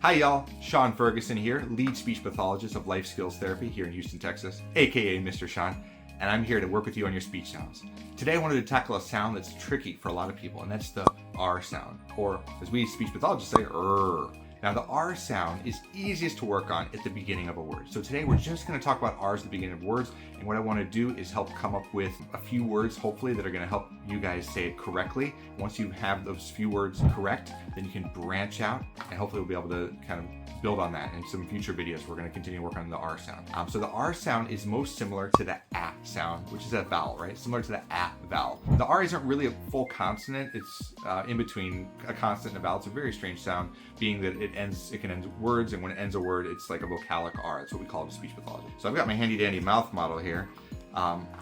Hi y'all, Sean Ferguson here, lead speech pathologist of Life Skills Therapy here in Houston, Texas, aka Mr. Sean, and I'm here to work with you on your speech sounds. Today I wanted to tackle a sound that's tricky for a lot of people, and that's the R sound, or as we speech pathologists say, R. Now the R sound is easiest to work on at the beginning of a word. So today we're just going to talk about R's at the beginning of words, and what I want to do is help come up with a few words, hopefully, that are going to help you guys say it correctly. Once you have those few words correct, then you can branch out, and hopefully we'll be able to kind of build on that in some future videos. We're going to continue to work on the R sound. So the R sound is most similar to the A sound, which is a vowel, right? Similar to the A vowel. The R isn't really a full consonant. It's in between a consonant and a vowel. It's a very strange sound, being that it can end words, and when it ends a word, it's like a vocalic R. That's what we call it in speech pathology. So I've got my handy dandy mouth model here.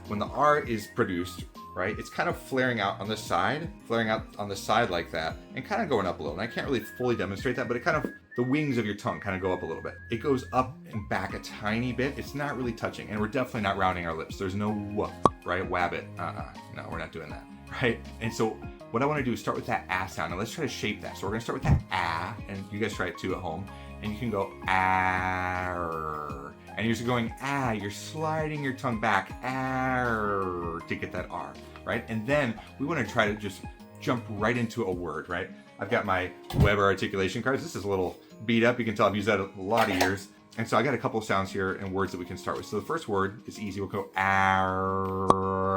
When the R is produced, right, it's kind of flaring out on the side like that, and kind of going up a little. And I can't really fully demonstrate that, but it kind of, the wings of your tongue kind of go up a little bit. It goes up and back a tiny bit. It's not really touching, and we're definitely not rounding our lips. There's no w, right? Wabbit. No, we're not doing that, right? And so what I want to do is start with that A sound. Now let's try to shape that. So we're going to start with that A, and you guys try it too at home. And you can go R. And you're just going you're sliding your tongue back to get that R, right? And then we want to try to just jump right into a word, right? I've got my Weber articulation cards. This is a little beat up. You can tell I've used that a lot of years. And so I got a couple of sounds here and words that we can start with. So the first word is easy. We'll go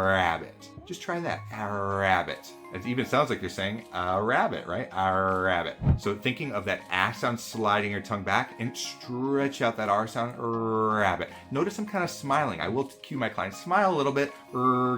rabbit. Just try that, rabbit. It even sounds like you're saying a rabbit, right? A rabbit. So thinking of that A sound, sliding your tongue back and stretch out that R sound, rabbit. Notice I'm kind of smiling. I will cue my clients, smile a little bit,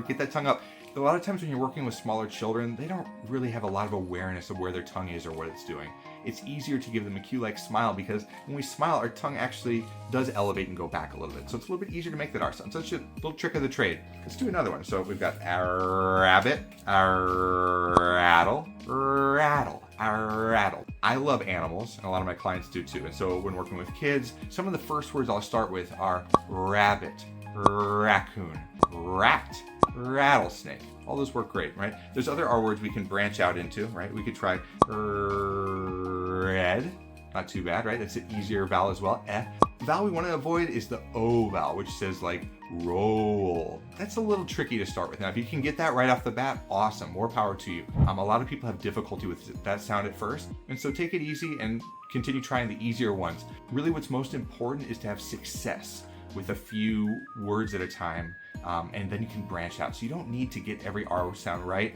get that tongue up. A lot of times when you're working with smaller children, they don't really have a lot of awareness of where their tongue is or what it's doing. It's easier to give them a cue like smile, because when we smile, our tongue actually does elevate and go back a little bit. So it's a little bit easier to make that R sound. So it's just a little trick of the trade. Let's do another one. So we've got a rabbit, a rattle, rattle, a rattle. I love animals, and a lot of my clients do too. And so when working with kids, some of the first words I'll start with are rabbit, raccoon, rat, rattlesnake. All those work great, right? There's other R words we can branch out into, right? We could try red. Not too bad, right? That's an easier vowel as well. The vowel we want to avoid is the O vowel, which says like roll. That's a little tricky to start with. Now, if you can get that right off the bat, awesome. More power to you. A lot of people have difficulty with that sound at first. And so take it easy and continue trying the easier ones. Really, what's most important is to have success with a few words at a time. And then you can branch out. So you don't need to get every R sound right.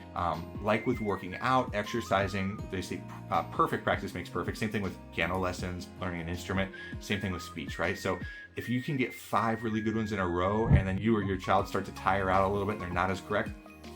Like with working out, exercising, they say perfect practice makes perfect. Same thing with piano lessons, learning an instrument, same thing with speech, right? So if you can get 5 really good ones in a row, and then you or your child start to tire out a little bit and they're not as correct,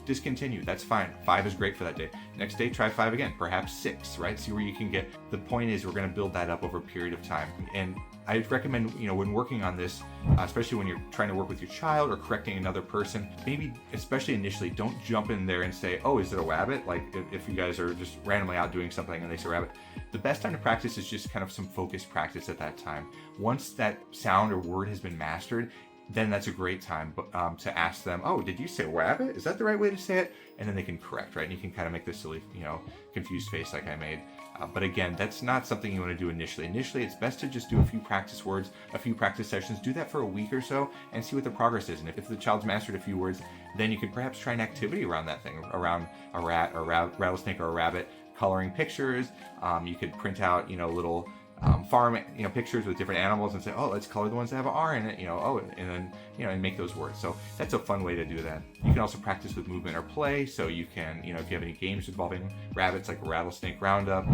discontinue. That's fine. 5 is great for that day. Next day, try 5 again, perhaps 6, right? See where you can get. The point is we're going to build that up over a period of time. And I recommend, when working on this, especially when you're trying to work with your child or correcting another person, maybe, especially initially, don't jump in there and say, oh, is it a rabbit? Like if you guys are just randomly out doing something and they say rabbit. The best time to practice is just kind of some focused practice at that time. Once that sound or word has been mastered, then that's a great time to ask them, oh, did you say rabbit? Is that the right way to say it? And then they can correct, right? And you can kind of make this silly, confused face like I made. But again, that's not something you want to do initially. Initially, it's best to just do a few practice words, a few practice sessions. Do that for a week or so and see what the progress is. And if the child's mastered a few words, then you can perhaps try an activity around that thing, around a rat or rattlesnake or a rabbit, coloring pictures. You could print out, little farm, pictures with different animals and say, oh, let's color the ones that have an R in it, and then, and make those words. So that's a fun way to do that. You can also practice with movement or play. So you can, if you have any games involving rabbits, like Rattlesnake Roundup,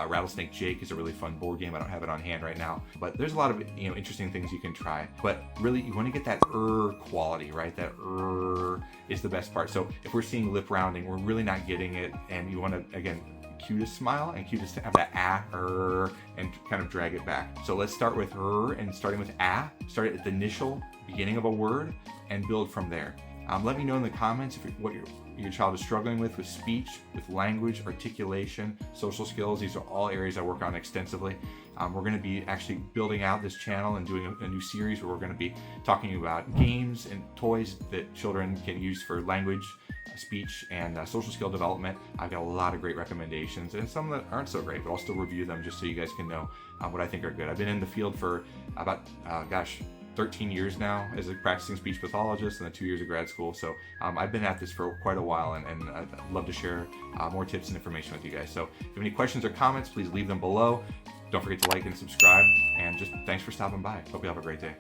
Rattlesnake Jake is a really fun board game. I don't have it on hand right now, but there's a lot of, interesting things you can try. But really, you want to get that quality, right? That is the best part. So if we're seeing lip rounding, we're really not getting it. And you want to, again, cue to smile and cue to have that and kind of drag it back. So let's start with and starting with start at the initial beginning of a word and build from there. Let me know in the comments what your child is struggling with speech, with language, articulation, social skills. These are all areas I work on extensively. We're going to be actually building out this channel and doing a new series where we're going to be talking about games and toys that children can use for language, speech, and social skill development. I've got a lot of great recommendations and some that aren't so great, but I'll still review them just so you guys can know what I think are good. I've been in the field for about, 13 years now as a practicing speech pathologist and then 2 years of grad school. So I've been at this for quite a while, and I'd love to share more tips and information with you guys. So if you have any questions or comments, please leave them below. Don't forget to like and subscribe, and just thanks for stopping by. Hope you have a great day.